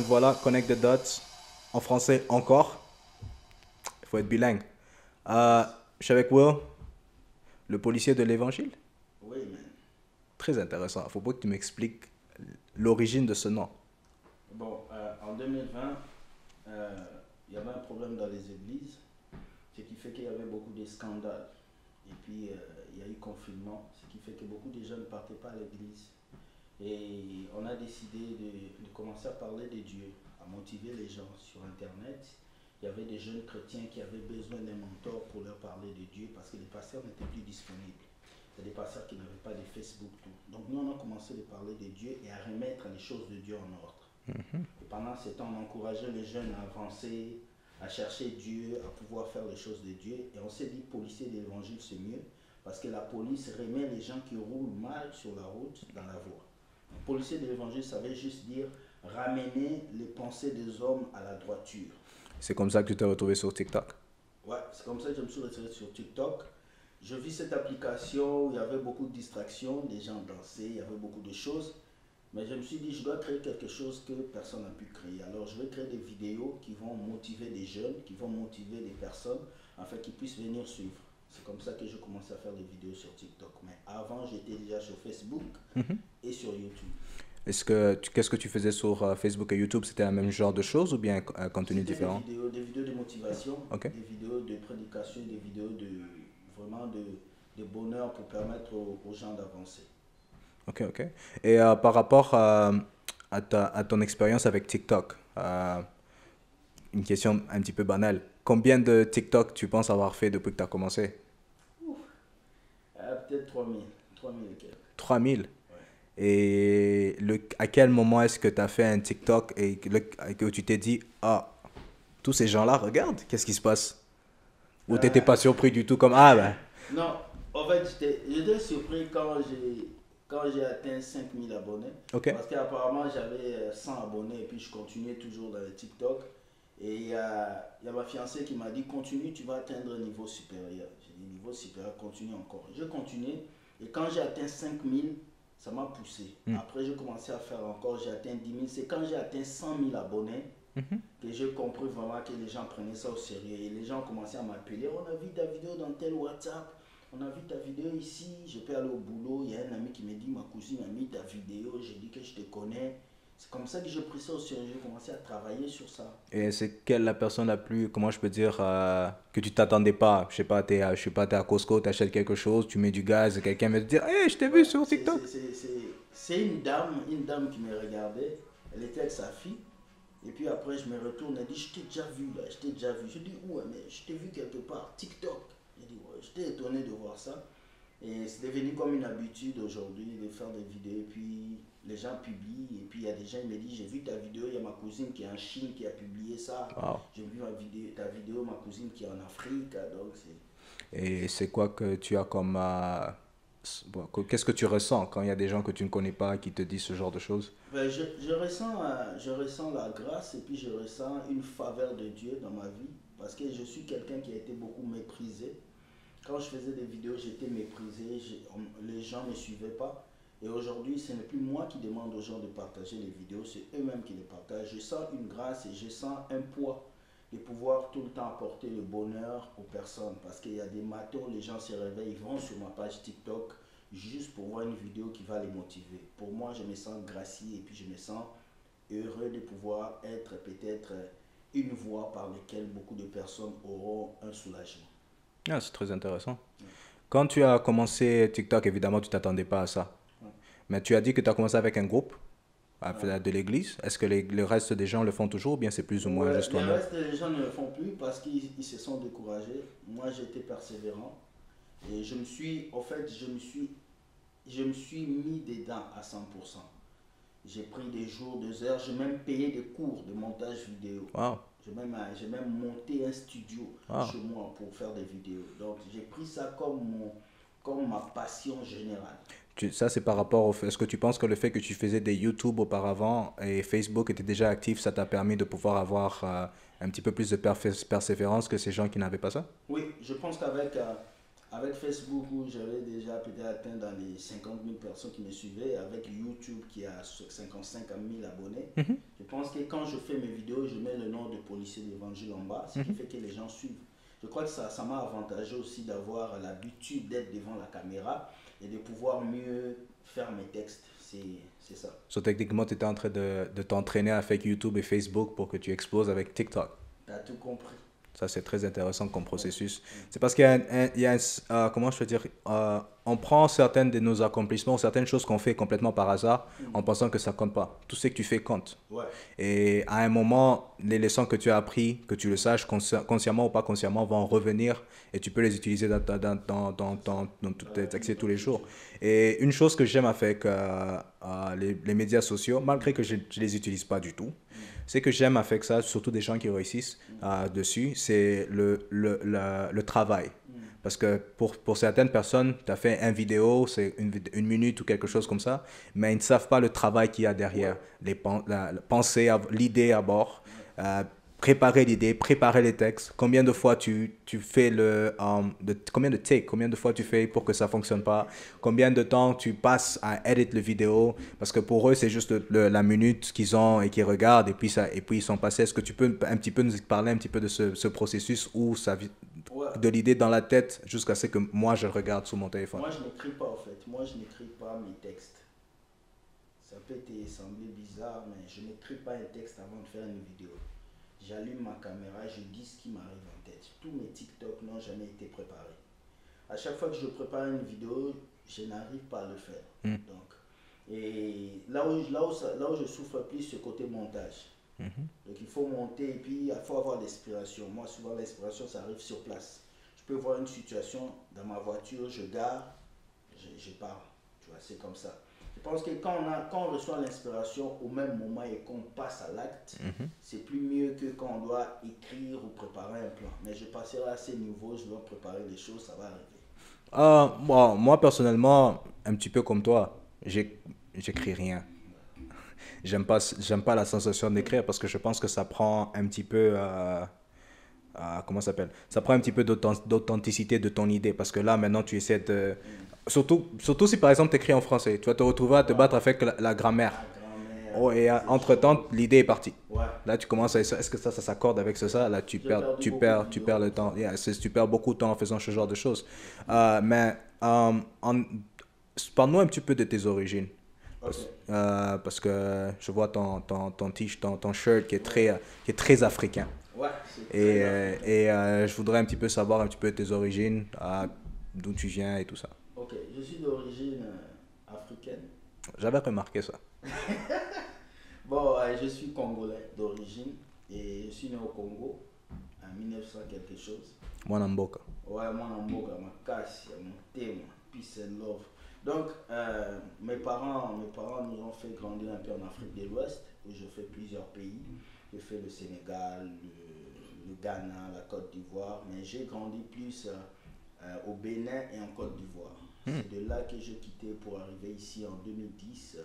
voilà, connect the dots. En français encore. Il faut être bilingue. Euh, je suis avec Will, le policier de l'évangile. Oui, man. Très intéressant. Il faut pas que tu m'expliques l'origine de ce nom. Bon, en 2020, euh, il y avait un problème dans les églises, ce qui fait qu'il y avait beaucoup de scandales. Et puis, il y a eu confinement, ce qui fait que beaucoup de gens ne partaient pas à l'église. Et on a décidé de commencer à parler de Dieu, à motiver les gens sur Internet. Il y avait des jeunes chrétiens qui avaient besoin d'un mentor pour leur parler de Dieu parce que les pasteurs n'étaient plus disponibles. Il y a des pasteurs qui n'avaient pas de Facebook, tout. Donc nous, on a commencé à parler de Dieu et à remettre les choses de Dieu en ordre. Et pendant ce temps, on encourageait les jeunes à avancer, à chercher Dieu, à pouvoir faire les choses de Dieu. Et on s'est dit, policier de l'évangile, c'est mieux, parce que la police remet les gens qui roulent mal sur la route dans la voie. Un policier de l'évangile, ça veut juste dire ramener les pensées des hommes à la droiture. C'est comme ça que tu t'es retrouvé sur TikTok. Ouais, c'est comme ça que je me suis retiré sur TikTok. Je vis cette application où il y avait beaucoup de distractions, les gens dansaient, il y avait beaucoup de choses. Mais je me suis dit, je dois créer quelque chose que personne n'a pu créer. Alors, je vais créer des vidéos qui vont motiver des jeunes, qui vont motiver des personnes, afin qu'ils puissent venir suivre. C'est comme ça que j'ai commencé à faire des vidéos sur TikTok. Mais avant, j'étais déjà sur Facebook et sur YouTube. Qu'est-ce que tu faisais sur Facebook et YouTube? C'était le même genre de choses ou bien un contenu C'était différent? des vidéos de motivation, Ok. des vidéos de prédication, des vidéos de vraiment de bonheur pour permettre aux gens d'avancer. Ok, ok. Et par rapport à ton expérience avec TikTok, une question un petit peu banale. Combien de TikTok tu penses avoir fait depuis que tu as commencé? Peut-être 3000 et quelques. 3000. Ouais. Et à quel moment est-ce que tu as fait un TikTok que tu t'es dit, ah, tous ces gens-là regardent, qu'est-ce qui se passe? Ou t'étais Euh, pas surpris du tout comme, ah ben, non, en fait, j'étais surpris quand j'ai atteint 5000 abonnés. ok. Parce qu'apparemment, j'avais 100 abonnés et puis je continuais toujours dans les TikTok. Et il y a ma fiancée qui m'a dit, continue, tu vas atteindre un niveau supérieur. J'ai dit, niveau supérieur, continue encore. Je continuais et quand j'ai atteint 5000, ça m'a poussé. Après, j'ai commencé à faire encore, j'ai atteint 10 000. C'est quand j'ai atteint 100 000 abonnés que j'ai compris vraiment que les gens prenaient ça au sérieux. Et les gens ont commencé à m'appeler, on a vu ta vidéo dans tel WhatsApp, on a vu ta vidéo ici, je peux aller au boulot. Il y a un ami qui me dit, ma cousine a mis ta vidéo, j'ai dit que je te connais. C'est comme ça que j'ai pris ça au sérieux, j'ai commencé à travailler sur ça. Et c'est quelle la personne la plus, comment je peux dire, que tu t'attendais pas? Je sais pas, je sais pas, t'es à Costco, t'achètes quelque chose, tu mets du gaz, et quelqu'un va te dire, hey, je t'ai vu Ouais, sur TikTok. c'est une dame qui me regardait, elle était avec sa fille. Et puis après, je me retourne, elle dit, je t'ai déjà vu là, je t'ai déjà vu. Je dis, ouais, mais je t'ai vu quelque part, TikTok. Je dis, ouais, j'étais étonné de voir ça. Et c'est devenu comme une habitude aujourd'hui de faire des vidéos. Et puis les gens publient. Et puis il y a des gens qui me disent, j'ai vu ta vidéo, il y a ma cousine qui est en Chine qui a publié ça. Wow. J'ai vu ta vidéo, ma cousine qui est en Afrique. Donc c'est Et c'est quoi que tu as comme, bon, qu'est-ce que tu ressens quand il y a des gens que tu ne connais pas qui te disent ce genre de choses? ben, je ressens la grâce et puis je ressens une faveur de Dieu dans ma vie parce que je suis quelqu'un qui a été beaucoup méprisé. Quand je faisais des vidéos, j'étais méprisé, les gens ne me suivaient pas. Et aujourd'hui, ce n'est plus moi qui demande aux gens de partager les vidéos, c'est eux-mêmes qui les partagent. Je sens une grâce et je sens un poids de pouvoir tout le temps apporter le bonheur aux personnes. Parce qu'il y a des matins où les gens se réveillent, ils vont sur ma page TikTok juste pour voir une vidéo qui va les motiver. Pour moi, je me sens gracié et puis je me sens heureux de pouvoir être peut-être une voix par laquelle beaucoup de personnes auront un soulagement. Ah, c'est très intéressant. Quand tu as commencé TikTok, évidemment, tu t'attendais pas à ça. Ouais. Mais tu as dit que tu as commencé avec un groupe Ouais. de l'église. Est-ce que le reste des gens le font toujours ou bien c'est plus ou moins Ouais, juste le toi-même? reste des gens ne le font plus parce qu'ils se sont découragés. Moi, j'ai été persévérant et en fait, je me suis mis dedans à 100%. J'ai pris des jours, des heures, j'ai même payé des cours de montage vidéo. Wow, J'ai même monté un studio wow. chez moi pour faire des vidéos. Donc, j'ai pris ça comme comme ma passion générale. Ça, c'est par rapport au fait. Est-ce que tu penses que le fait que tu faisais des YouTube auparavant et Facebook était déjà actif, ça t'a permis de pouvoir avoir un petit peu plus de persévérance que ces gens qui n'avaient pas ça? Oui, je pense Avec Facebook, où j'avais déjà peut-être atteint dans les 50 000 personnes qui me suivaient, avec YouTube qui a 55 000 abonnés, Mhm, je pense que quand je fais mes vidéos, je mets le nom de policier d'Évangile en bas, ce qui mhm. fait que les gens suivent. Je crois que ça m'a avantagé aussi d'avoir l'habitude d'être devant la caméra et de pouvoir mieux faire mes textes. C'est ça. So, techniquement, tu étais en train de t'entraîner avec YouTube et Facebook pour que tu exploses avec TikTok. Tu as tout compris. Ça, c'est très intéressant comme Ouais. processus. C'est parce qu'il y a il y a comment je veux dire, on prend certaines de nos accomplissements, certaines choses qu'on fait complètement par hasard en pensant que ça compte pas. Tout ce que tu fais compte. Ouais. Et à un moment, les leçons que tu as appris, que tu le saches consciemment ou pas consciemment, vont revenir et tu peux les utiliser dans toutes tes activités tous les jours. Et une chose que j'aime avec les médias sociaux, malgré que je ne les utilise pas du tout, c'est que j'aime avec ça, surtout des gens qui réussissent dessus, c'est le travail. Parce que pour certaines personnes, tu as fait une vidéo, c'est une minute ou quelque chose comme ça, mais ils ne savent pas le travail qu'il y a derrière. La pensée, l'idée à bord, préparer l'idée, préparer les textes. Combien de fois tu fais combien de takes, combien de fois tu fais pour que ça ne fonctionne pas, combien de temps tu passes à edit le vidéo, parce que pour eux, c'est juste la minute qu'ils ont et qu'ils regardent, et puis ils sont passés. Est-ce que tu peux un petit peu nous parler un petit peu de ce processus où ça, Ouais. de l'idée dans la tête jusqu'à ce que moi je regarde sur mon téléphone? Moi, je n'écris pas en fait. Moi, je n'écris pas mes textes. Ça peut te sembler bizarre, mais je n'écris pas un texte avant de faire une vidéo. J'allume ma caméra, je dis ce qui m'arrive en tête. Tous mes TikTok n'ont jamais été préparés. À chaque fois que je prépare une vidéo, je n'arrive pas à le faire. Mm. Donc, et là où je souffre plus, c'est côté montage. Donc il faut monter et puis il faut avoir l'inspiration. Moi, souvent, l'inspiration, ça arrive sur place. Je peux voir une situation dans ma voiture, je gare, je pars. Tu vois, c'est comme ça. Je pense que quand on reçoit l'inspiration au même moment et qu'on passe à l'acte, c'est plus mieux que quand on doit écrire ou préparer un plan. Mais je passerai à ces niveaux, je dois préparer les choses, ça va arriver. Bon, moi personnellement, un petit peu comme toi, j'écris rien. J'aime pas la sensation d'écrire parce que je pense que ça prend un petit peu, comment ça s'appelle? Ça prend un petit peu d'authenticité de ton idée parce que là maintenant tu essaies de, surtout si par exemple tu écris en français, tu vas te retrouver à te battre avec la grammaire. La grammaire, Oh, et c'est entre-temps, chaud. l'idée est partie. Ouais. Là, tu commences à est-ce que ça s'accorde avec ça? Là, J'ai perdu beaucoup de tu vidéos perds le comme temps. ça. Yeah, tu perds beaucoup de temps en faisant ce genre de choses. Mais parle-nous un petit peu de tes origines. Ok. Parce que je vois ton shirt qui est très africain. Ouais, c'est très africain. Je voudrais un petit peu savoir un petit peu tes origines, d'où tu viens et tout ça. Ok, je suis d'origine africaine. J'avais remarqué ça. Bon, je suis congolais d'origine et je suis né au Congo en 1900 quelque chose. Moi, Namboka. Ouais, moi, en Mboka, ma casse, mon thème, peace and love. Donc, mes parents nous ont fait grandir un peu en Afrique de l'Ouest, où j'ai fait plusieurs pays. J'ai fait le Sénégal, le Ghana, la Côte d'Ivoire, mais j'ai grandi plus au Bénin et en Côte d'Ivoire. C'est de là que j'ai quitté pour arriver ici en 2010-2011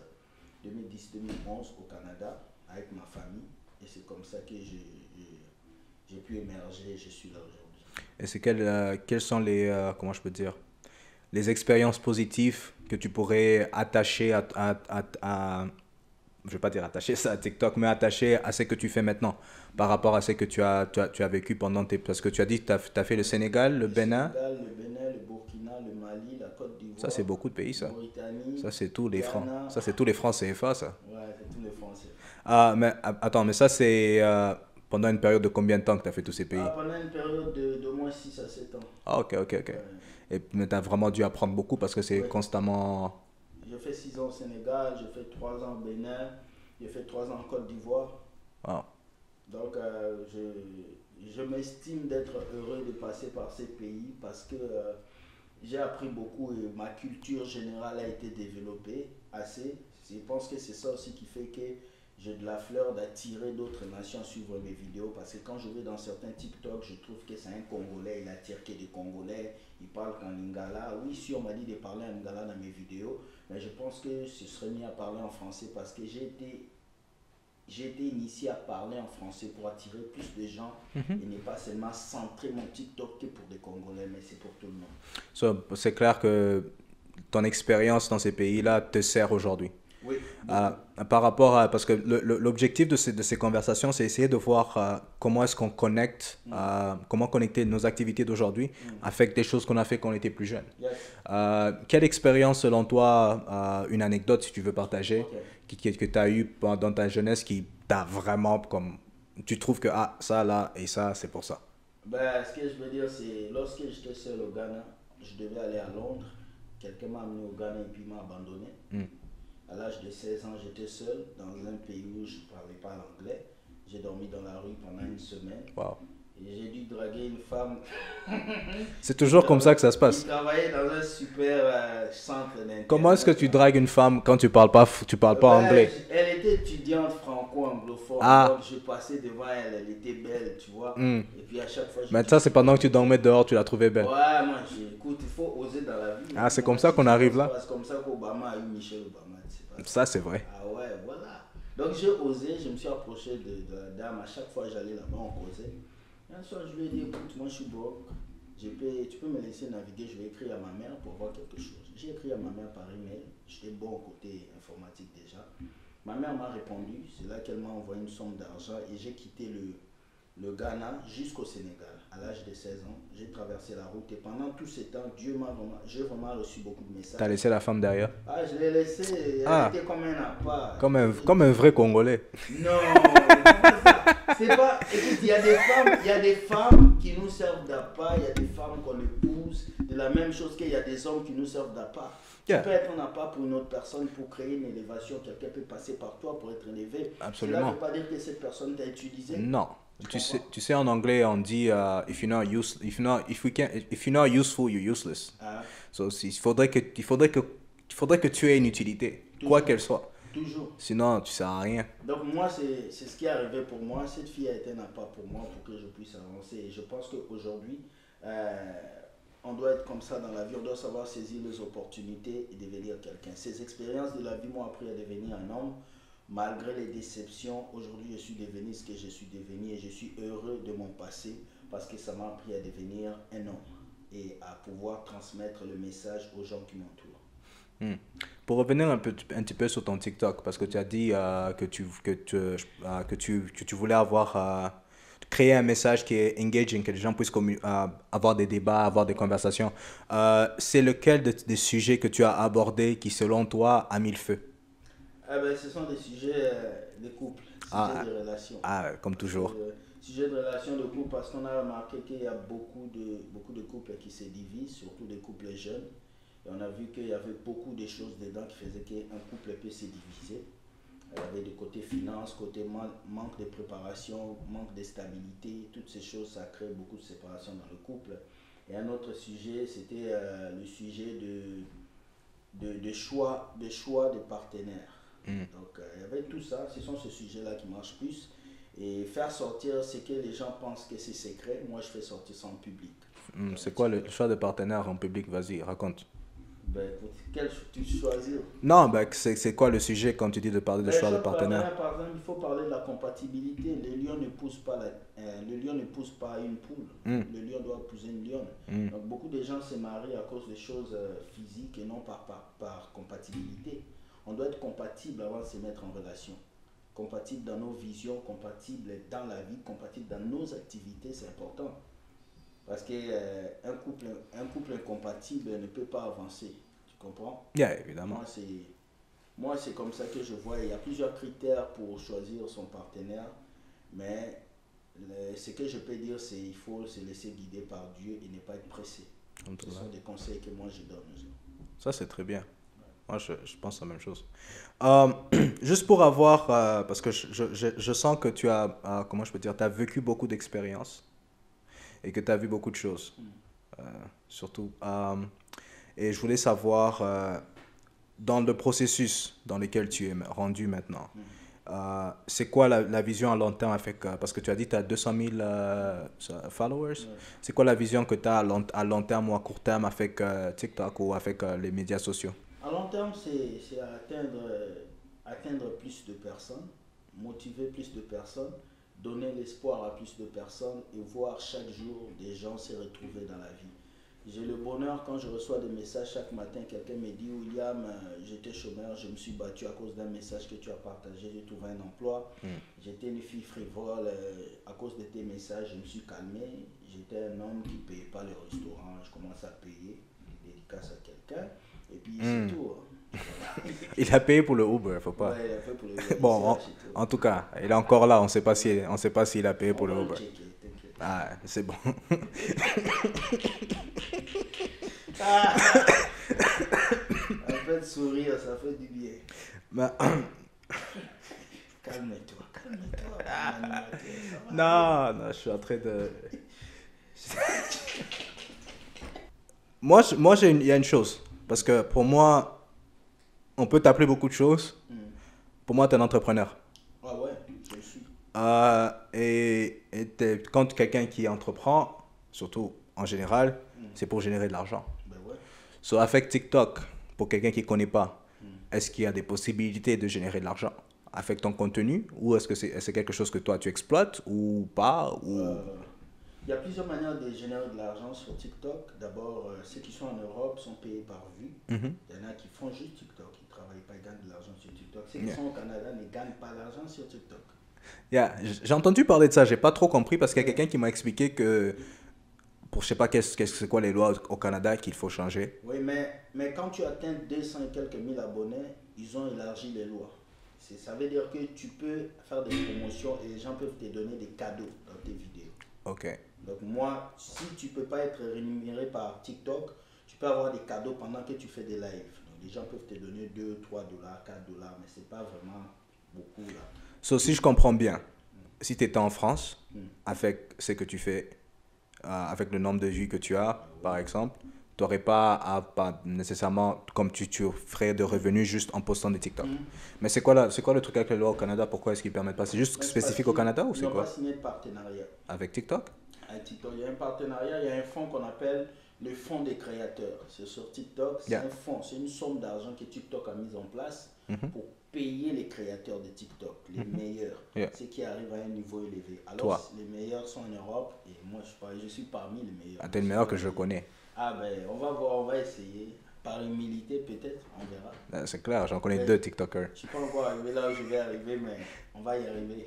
au Canada avec ma famille. Et c'est comme ça que j'ai pu émerger et je suis là aujourd'hui. Et c'est quelles sont comment je peux dire, les expériences positives que tu pourrais attacher je vais pas dire attacher ça à TikTok, mais attacher à ce que tu fais maintenant par rapport à ce que tu as vécu pendant parce que tu as dit que tu as fait le Sénégal, le Le Bénin, Sénégal, le Bénin, le Burkina, le Mali, la Côte ça c'est d'Ivoire, beaucoup de pays ça. Mauritanie, Ça c'est tous les francs. Ghana. Ça c'est tous les francs CFA ça. Ouais, c'est tous les Français. Mais attends, mais ça c'est pendant une période de combien de temps que tu as fait tous ces pays? Pendant une période de moins 6 à 7 ans. Ah ok, ok, ok. Ouais. Mais tu as vraiment dû apprendre beaucoup parce que c'est Ouais. constamment... J'ai fait 6 ans au Sénégal, j'ai fait 3 ans au Bénin, j'ai fait 3 ans en Côte d'Ivoire. Ah. Donc, je m'estime d'être heureux de passer par ces pays parce que j'ai appris beaucoup et ma culture générale a été développée assez. Je pense que c'est ça aussi qui fait que j'ai de la fleur d'attirer d'autres nations à suivre mes vidéos parce que quand je vais dans certains TikTok, je trouve que c'est un Congolais, il attire que des Congolais, il parle qu'en lingala. Oui, si on m'a dit de parler en lingala dans mes vidéos, mais je pense que ce serait mieux à parler en français parce que j'ai été j'ai été initié à parler en français pour attirer plus de gens et ne pas seulement centrer mon TikTok que pour des Congolais, mais c'est pour tout le monde. C'est clair que ton expérience dans ces pays-là te sert aujourd'hui. Oui, Euh, beaucoup. Par rapport à, parce que l'objectif de ces conversations, c'est essayer de voir comment est-ce qu'on connecte, comment connecter nos activités d'aujourd'hui avec des choses qu'on a fait quand on était plus jeune. Yes. Quelle expérience, selon toi, une anecdote, si tu veux partager, Ok. que tu as eu dans ta jeunesse qui t'a vraiment comme, tu trouves que ah, ça là et ça, c'est pour ça. Ben, ce que je veux dire, c'est lorsque j'étais seul au Ghana, je devais aller à Londres. Quelqu'un m'a amené au Ghana et puis m'a abandonné. Hmm. À l'âge de 16 ans, j'étais seul dans un pays où je ne parlais pas l'anglais. J'ai dormi dans la rue pendant une semaine. Wow. Et j'ai dû draguer une femme C'est toujours comme ça que ça se qui passe. travaillait dans un super centre d'intérêt. Comment est-ce que tu dragues une femme quand tu parles pas Ben, anglais? elle était étudiante franco-anglophone, Ah. donc je passais devant elle, elle était belle, tu vois. Hmm. Et puis à chaque fois, je Mais dis, ça, c'est pendant que tu dormais dehors, tu l'as trouvée belle. ouais, moi, écoute, il faut oser dans la vie. Ah, c'est Moi, comme ça si qu'on arrive se là. passe comme ça qu'Obama a eu Michelle Obama, c'est pas ça. Ça, c'est vrai. Ah ouais, voilà. Donc j'ai osé, je me suis approché de la dame, à chaque fois j'allais là-bas, on causait. Et un soir, je lui ai dit, écoute, moi je suis broke, tu peux me laisser naviguer, je vais écrire à ma mère pour voir quelque chose. J'ai écrit à ma mère par email, j'étais bon côté informatique déjà. Ma mère m'a répondu, c'est là qu'elle m'a envoyé une somme d'argent et j'ai quitté le Ghana jusqu'au Sénégal. À l'âge de 16 ans, j'ai traversé la route et pendant tout ce temps, j'ai vraiment reçu beaucoup de messages. T'as laissé la femme derrière. Ah, je l'ai laissé, elle Ah. était comme un appât. Comme un vrai Congolais. Non, c'est pas ça. C'est pas. Écoute, il y a des femmes qui nous servent d'appât, il y a des femmes qu'on épouse, de la même chose qu'il y a des hommes qui nous servent d'appât. Yeah. Tu peux être un appât pour une autre personne pour créer une élévation. Quelqu'un peut passer par toi pour être élevé. Absolument. Cela ne veut pas dire que cette personne t'a utilisé. Non. Tu sais, en anglais, on dit if you're not useful, you're useless. Ah, So, il faudrait que tu aies une utilité, quoi Toujours. qu'elle soit. toujours. Sinon, tu sers à rien. Donc moi, c'est ce qui est arrivé pour moi. Cette fille a été un appât pour moi pour que je puisse avancer. Et je pense qu'aujourd'hui, on doit être comme ça dans la vie. On doit savoir saisir les opportunités et devenir quelqu'un. Ces expériences de la vie m'ont appris à devenir un homme. Malgré les déceptions, aujourd'hui, je suis devenu ce que je suis devenu et je suis heureux de mon passé parce que ça m'a appris à devenir un homme et à pouvoir transmettre le message aux gens qui m'entourent. Hmm. Pour revenir un petit peu sur ton TikTok, parce que tu as dit que tu voulais créer un message qui est engaging, que les gens puissent avoir des débats, avoir des conversations. C'est lequel des sujets que tu as abordés qui, selon toi, a mis le feu? Ah ben, ce sont des sujets de couple, Ah, sujets de relations. comme toujours. Sujet de relation de couple parce qu'on a remarqué qu'il y a beaucoup de couples qui se divisent, surtout des couples jeunes. Et on a vu qu'il y avait beaucoup de choses dedans qui faisaient qu'un couple peut se diviser. Il y avait des côtés finances, côté manque de préparation, manque de stabilité, toutes ces choses, ça crée beaucoup de séparation dans le couple. Et un autre sujet, c'était le sujet de choix de partenaires. Hmm. Donc il y avait tout ça, ce sont ces sujets-là qui marchent plus. Et faire sortir ce que les gens pensent que c'est secret, moi je fais sortir ça en public. C'est quoi le choix de partenaire en public? Vas-y, raconte. Ben écoute, quel tu choisis? Non, ben, c'est quoi le sujet quand tu dis de parler de Ben, choix de choix de partenaire? par exemple, il faut parler de la compatibilité. Le lion ne pousse pas, le lion ne pousse pas une poule. Mm. Le lion doit épouser une lionne. Mm. Donc beaucoup de gens se marient à cause des choses physiques et non par compatibilité. On doit être compatible avant de se mettre en relation. Compatible dans nos visions, compatible dans la vie, compatible dans nos activités, c'est important. Parce qu'un un couple incompatible ne peut pas avancer. Tu comprends? Yeah, évidemment. Moi, c'est comme ça que je vois. Il y a plusieurs critères pour choisir son partenaire. Mais ce que je peux dire, c'est qu'il faut se laisser guider par Dieu et ne pas être pressé. Ce sont des conseils que moi je donne aux gens. Ça, c'est très bien. Moi, je pense la même chose. Juste pour avoir, parce que je sens que tu as, comment je peux dire, tu as vécu beaucoup d'expériences et que tu as vu beaucoup de choses, surtout. Et je voulais savoir, dans le processus dans lequel tu es rendu maintenant, c'est quoi la vision à long terme avec, parce que tu as dit que tu as 200 000 followers. C'est quoi la vision que tu as à long terme ou à court terme avec TikTok ou avec les médias sociaux? À long terme, c'est atteindre plus de personnes. motiver plus de personnes, donner l'espoir à plus de personnes et voir chaque jour des gens se retrouver dans la vie. J'ai le bonheur quand je reçois des messages chaque matin, quelqu'un me dit William, j'étais chômeur, je me suis battu à cause d'un message que tu as partagé, j'ai trouvé un emploi. J'étais une fille frivole, à cause de tes messages, je me suis calmé. J'étais un homme qui ne payait pas le restaurant, je commence à payer, des dédicaces à quelqu'un, et puis c'est tout. Il a payé pour le Uber, faut pas. Ouais, il a fait pour le Bon, en tout cas, il est encore là, on sait pas s'il a payé pour le Uber. Ah, c'est bon. Ça fait sourire, ça fait du bien. Bah, Calme-toi. non, je suis en train de... il y a une chose. Parce que pour moi, on peut t'appeler beaucoup de choses. Pour moi, tu es un entrepreneur. Ah ouais, je suis. Quand quelqu'un qui entreprend, surtout en général, c'est pour générer de l'argent. Ben ouais. So, avec TikTok, pour quelqu'un qui ne connaît pas, est-ce qu'il y a des possibilités de générer de l'argent avec ton contenu, ou est-ce que c'est quelque chose que toi tu exploites ou pas ou... Il y a plusieurs manières de générer de l'argent sur TikTok. D'abord, ceux qui sont en Europe sont payés par vue. Il y en a qui font juste TikTok, ils ne travaillent pas, ils gagnent de l'argent sur TikTok. Ceux qui sont au Canada ne gagnent pas l'argent sur TikTok. Yeah. J'ai entendu parler de ça, j'ai pas trop compris parce qu'il y a quelqu'un qui m'a expliqué que pour je sais pas c'est quoi les lois au Canada qu'il faut changer. Oui, mais quand tu atteins 200 et quelques mille abonnés, ils ont élargi les lois. Ça veut dire que tu peux faire des promotions et les gens peuvent te donner des cadeaux dans tes vidéos. Ok. Donc moi, si tu ne peux pas être rémunéré par TikTok, tu peux avoir des cadeaux pendant que tu fais des lives. Donc les gens peuvent te donner 2, 3 dollars, 4 dollars, mais ce n'est pas vraiment beaucoup là. So, si je comprends bien, si tu étais en France, avec ce que tu fais, avec le nombre de vues que tu as, par exemple, tu n'aurais pas nécessairement, comme tu ferais de revenus juste en postant des TikTok. Mais c'est quoi le truc avec les lois au Canada? Pourquoi est-ce qu'ils ne permettent pas? C'est juste spécifique au Canada ou c'est quoi? Ils n'ont pas signé de partenariat. Avec TikTok? Avec TikTok, il y a un partenariat, il y a un fonds qu'on appelle le fonds des créateurs. C'est sur TikTok, c'est un fonds, c'est une somme d'argent que TikTok a mise en place pour payer les créateurs de TikTok, les meilleurs, ceux qui arrivent à un niveau élevé. Alors, toi, les meilleurs sont en Europe et moi, je suis parmi les meilleurs. Ah, t'es le meilleur que je connais. Ah ben, on va voir, on va essayer. Par humilité, peut-être, on verra. C'est clair, j'en connais 2 TikTokers. Je ne suis pas encore arrivé là où je vais arriver, mais on va y arriver.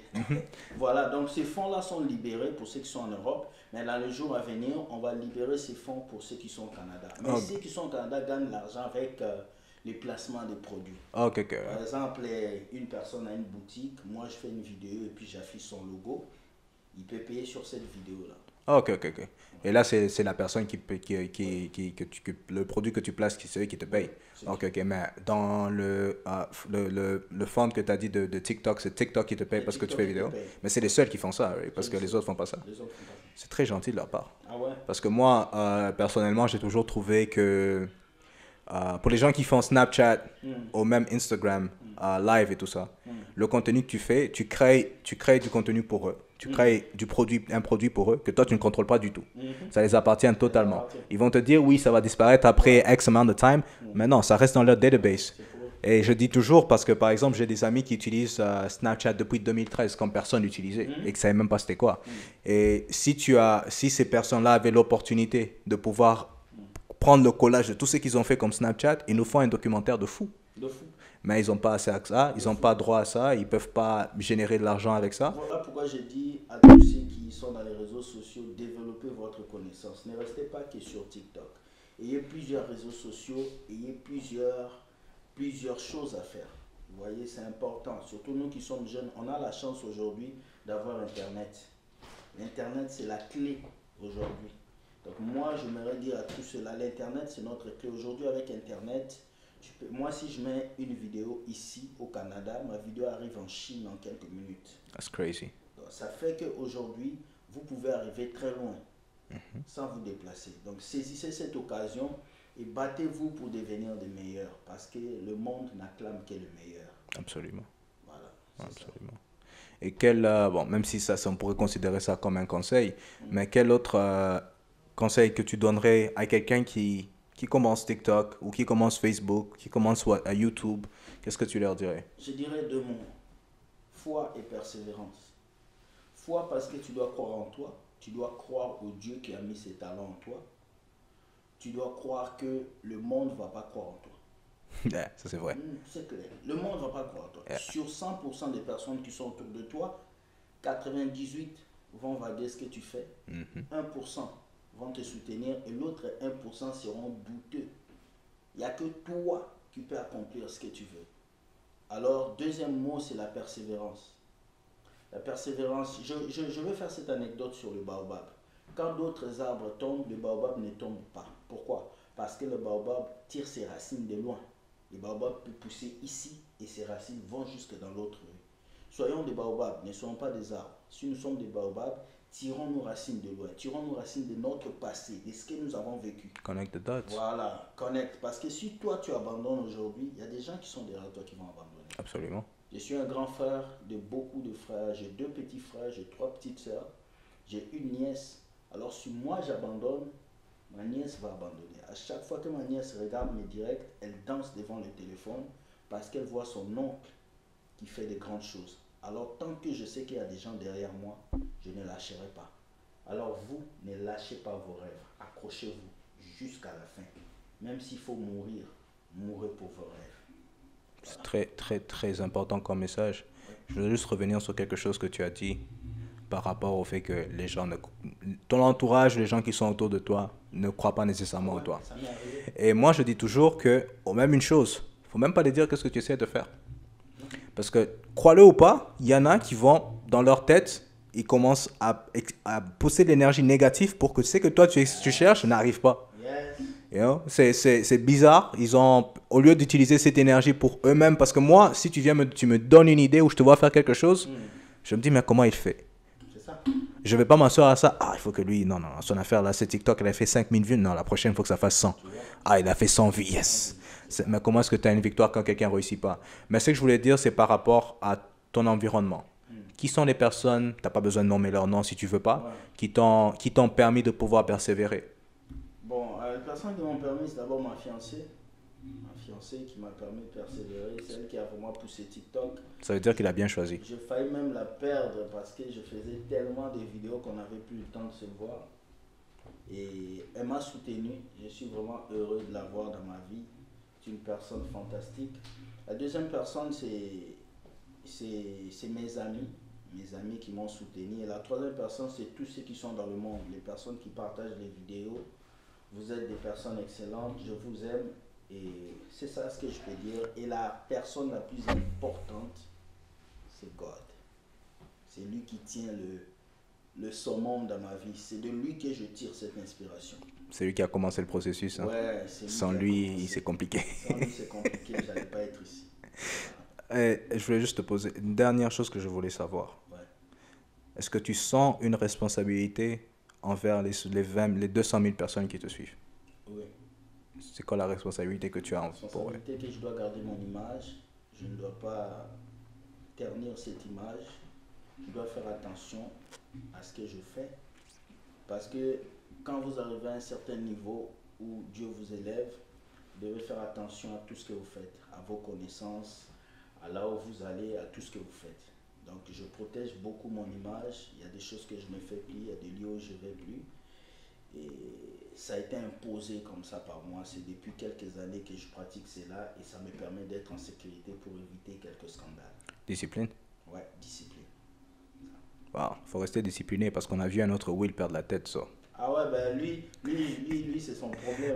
Voilà, donc ces fonds-là sont libérés pour ceux qui sont en Europe, mais dans les jours à venir, on va libérer ces fonds pour ceux qui sont au Canada. Mais ceux qui sont au Canada gagnent de l'argent avec les placements des produits. Ok. Par exemple, une personne a une boutique, moi je fais une vidéo et puis j'affiche son logo, il peut payer sur cette vidéo-là. Ok. Et là, c'est la personne le produit que tu places, c'est eux qui te paye. Ok. Mais dans le fund que tu as dit de TikTok, c'est TikTok qui te paye parce que tu fais vidéo. Mais c'est les seuls qui font ça, oui, parce que les autres font pas ça. C'est très gentil de leur part. Ah ouais? Parce que moi, personnellement, j'ai toujours trouvé que pour les gens qui font Snapchat ou même Instagram, live et tout ça, le contenu que tu fais, tu crées du contenu pour eux. Tu crées un produit pour eux que toi, tu ne contrôles pas du tout. Ça les appartient totalement. Ils vont te dire, oui, ça va disparaître après X amount de time. Mais non, ça reste dans leur database. Et je dis toujours parce que, par exemple, j'ai des amis qui utilisent Snapchat depuis 2013 comme personne n'utilisait et qui ne savaient même pas c'était quoi. Et si ces personnes-là avaient l'opportunité de pouvoir prendre le collage de tout ce qu'ils ont fait comme Snapchat, ils nous font un documentaire de fou. Mais ils n'ont pas accès à ça, ils n'ont pas droit à ça, ils ne peuvent pas générer de l'argent avec ça. Voilà pourquoi j'ai dit à tous ceux qui sont dans les réseaux sociaux, développez votre connaissance. Ne restez pas que sur TikTok. Ayez plusieurs réseaux sociaux, ayez plusieurs choses à faire. Vous voyez, c'est important. Surtout nous qui sommes jeunes, on a la chance aujourd'hui d'avoir Internet. L'Internet, c'est la clé aujourd'hui. Donc moi, j'aimerais dire à tous ceux-là, l'Internet, c'est notre clé. Aujourd'hui, avec Internet, moi, si je mets une vidéo ici au Canada, ma vidéo arrive en Chine en quelques minutes. That's crazy. Donc, ça fait qu'aujourd'hui, vous pouvez arriver très loin sans vous déplacer. Donc saisissez cette occasion et battez-vous pour devenir des meilleurs parce que le monde n'acclame que le meilleur. Absolument. Voilà. Absolument. Et même si ça, on pourrait considérer ça comme un conseil, mais quel autre conseil que tu donnerais à quelqu'un qui commence TikTok ou qui commence Facebook, qui commence YouTube, qu'est-ce que tu leur dirais? Je dirais 2 mots. foi et persévérance. Foi parce que tu dois croire en toi, tu dois croire au Dieu qui a mis ses talents en toi, tu dois croire que le monde ne va pas croire en toi. Yeah, ça c'est vrai. C'est clair, le monde ne va pas croire en toi. Yeah. Sur 100% des personnes qui sont autour de toi, 98 vont valider ce que tu fais, 1% vont te soutenir et l'autre 1% seront douteux. Il n'y a que toi qui peux accomplir ce que tu veux. Alors, deuxième mot, c'est la persévérance. La persévérance, je vais faire cette anecdote sur le baobab. Quand d'autres arbres tombent, le baobab ne tombe pas. Pourquoi? Parce que le baobab tire ses racines de loin. Le baobab peut pousser ici et ses racines vont jusque dans l'autre rue. Soyons des baobabs, ne soyons pas des arbres. Si nous sommes des baobabs, tirons nos racines de loin, tirons nos racines de notre passé, de ce que nous avons vécu. Connect the dots. Voilà, connecte. Parce que si toi tu abandonnes aujourd'hui, il y a des gens qui sont derrière toi qui vont abandonner. Absolument. Je suis un grand frère de beaucoup de frères. J'ai 2 petits frères, j'ai 3 petites sœurs, j'ai une nièce. Alors si moi j'abandonne, ma nièce va abandonner. À chaque fois que ma nièce regarde mes directs, elle danse devant le téléphone parce qu'elle voit son oncle qui fait de grandes choses. Alors tant que je sais qu'il y a des gens derrière moi, je ne lâcherai pas. Alors vous, ne lâchez pas vos rêves. Accrochez-vous jusqu'à la fin. Même s'il faut mourir, mourrez pour vos rêves. C'est très, très, très important comme message. Je veux juste revenir sur quelque chose que tu as dit par rapport au fait que les gens, ton entourage, les gens qui sont autour de toi, ne croient pas nécessairement en toi. Ça m'est arrivé. Et moi, je dis toujours que, même une chose, il ne faut même pas les dire qu'est-ce que tu essaies de faire. Parce que, crois-le ou pas, il y en a qui vont, dans leur tête, ils commencent à pousser de l'énergie négative pour que ce que toi tu cherches n'arrive pas. Yes. You know? C'est bizarre. Ils ont, au lieu d'utiliser cette énergie pour eux-mêmes, parce que moi, si tu viens, tu me donnes une idée ou je te vois faire quelque chose, je me dis, mais comment il fait? C'est ça. Je ne vais pas m'asseoir à ça. Ah, il faut que lui, non, son affaire là, c'est TikTok, elle a fait 5000 vues. Non, la prochaine, il faut que ça fasse 100. Ah, il a fait 100 vues, yes. Mais comment est-ce que tu as une victoire quand quelqu'un ne réussit pas? Mais ce que je voulais dire, c'est par rapport à ton environnement. Qui sont les personnes, tu n'as pas besoin de nommer leur nom si tu ne veux pas, qui t'ont permis de pouvoir persévérer? Bon, les personnes qui m'ont permis, c'est d'abord ma fiancée. Ma fiancée qui m'a permis de persévérer. C'est elle qui a vraiment poussé TikTok. Ça veut dire qu'il a bien choisi. J'ai failli même la perdre parce que je faisais tellement de vidéos qu'on n'avait plus le temps de se voir. Et elle m'a soutenu. Je suis vraiment heureux de la voir dans ma vie. C'est une personne fantastique. La deuxième personne, c'est mes amis qui m'ont soutenu. Et la troisième personne, c'est tous ceux qui sont dans le monde, les personnes qui partagent les vidéos. Vous êtes des personnes excellentes, je vous aime. Et c'est ça ce que je peux dire. Et la personne la plus importante, c'est God. C'est lui qui tient le summum dans ma vie. C'est de lui que je tire cette inspiration. C'est lui qui a commencé le processus. Hein. Ouais, c'est lui. Sans lui, c'est compliqué. Sans lui, c'est compliqué. Je n'allais pas être ici. Et je voulais juste te poser une dernière chose que je voulais savoir. Ouais. Est-ce que tu sens une responsabilité envers les 200 000 personnes qui te suivent? Oui. C'est quoi la responsabilité que tu as La pour eux? responsabilité que je dois garder mon image. Je ne dois pas ternir cette image. Je dois faire attention à ce que je fais. Parce que quand vous arrivez à un certain niveau où Dieu vous élève, vous devez faire attention à tout ce que vous faites, à vos connaissances, à là où vous allez, à tout ce que vous faites. Donc je protège beaucoup mon image. Il y a des choses que je ne fais plus, il y a des lieux où je ne vais plus. Et ça a été imposé comme ça par moi. C'est depuis quelques années que je pratique cela et ça me permet d'être en sécurité pour éviter quelques scandales. Discipline? Ouais, discipline. Wow, faut rester discipliné parce qu'on a vu un autre Will perdre la tête, ça. Ah ouais, ben lui c'est son problème.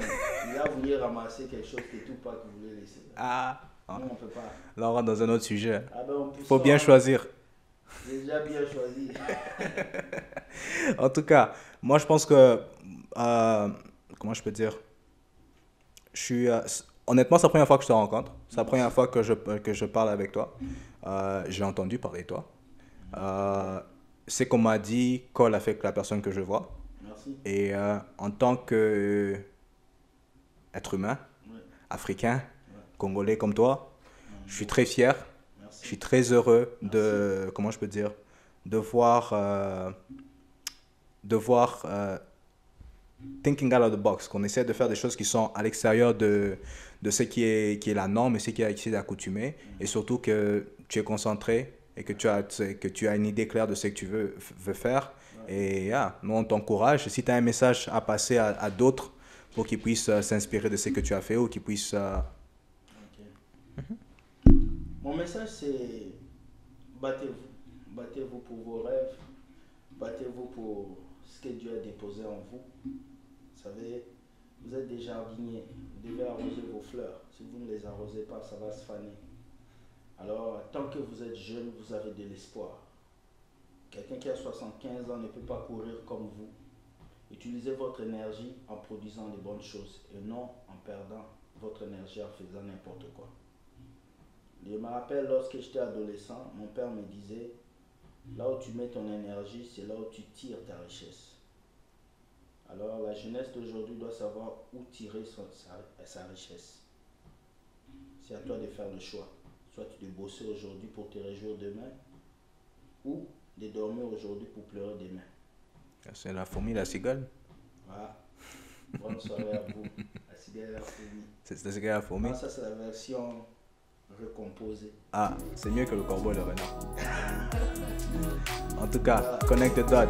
Il a voulu ramasser quelque chose que tout pas qu'il voulait laisser. Ah, Nous, on peut pas. là on rentre dans un autre sujet. Ah ben, on peut Faut bien choisir. J'ai déjà bien choisi. En tout cas, moi je pense que, comment je peux dire, honnêtement, c'est la première fois que je te rencontre. C'est la première fois que je parle avec toi. J'ai entendu parler de toi. C'est qu'on m'a dit colle avec la personne que je vois. Merci. Et en tant que être humain, Ouais. africain, congolais comme toi, je suis très fier. Merci. Je suis très heureux de, comment je peux dire, de voir thinking out of the box, qu'on essaie de faire des choses qui sont à l'extérieur de ce qui est la norme et ce qui est accoutumé. Et surtout que tu es concentré et que tu as une idée claire de ce que tu veux faire. Ouais. Et nous, on t'encourage. Si tu as un message à passer à d'autres pour qu'ils puissent s'inspirer de ce que tu as fait ou qu'ils puissent... Ok. Mon message, c'est battez-vous. Battez-vous pour vos rêves. Battez-vous pour ce que Dieu a déposé en vous. Vous savez, vous êtes des jardiniers. Vous devez arroser vos fleurs. Si vous ne les arrosez pas, ça va se faner. Alors, tant que vous êtes jeune, vous avez de l'espoir. Quelqu'un qui a 75 ans ne peut pas courir comme vous. Utilisez votre énergie en produisant les bonnes choses et non en perdant votre énergie en faisant n'importe quoi. Je me rappelle lorsque j'étais adolescent, mon père me disait, là où tu mets ton énergie, c'est là où tu tires ta richesse. Alors la jeunesse d'aujourd'hui doit savoir où tirer sa richesse. C'est à toi de faire le choix. Soit de bosser aujourd'hui pour te réjouir demain, ou de dormir aujourd'hui pour pleurer demain. C'est la fourmi, la cigale. Voilà. Bonne soirée à vous. La cigale et la fourmi. C'est la cigale et la fourmi. Ah, ça, c'est la version recomposée. Ah, c'est mieux que le corbeau et le renard. En tout cas, connect the dot.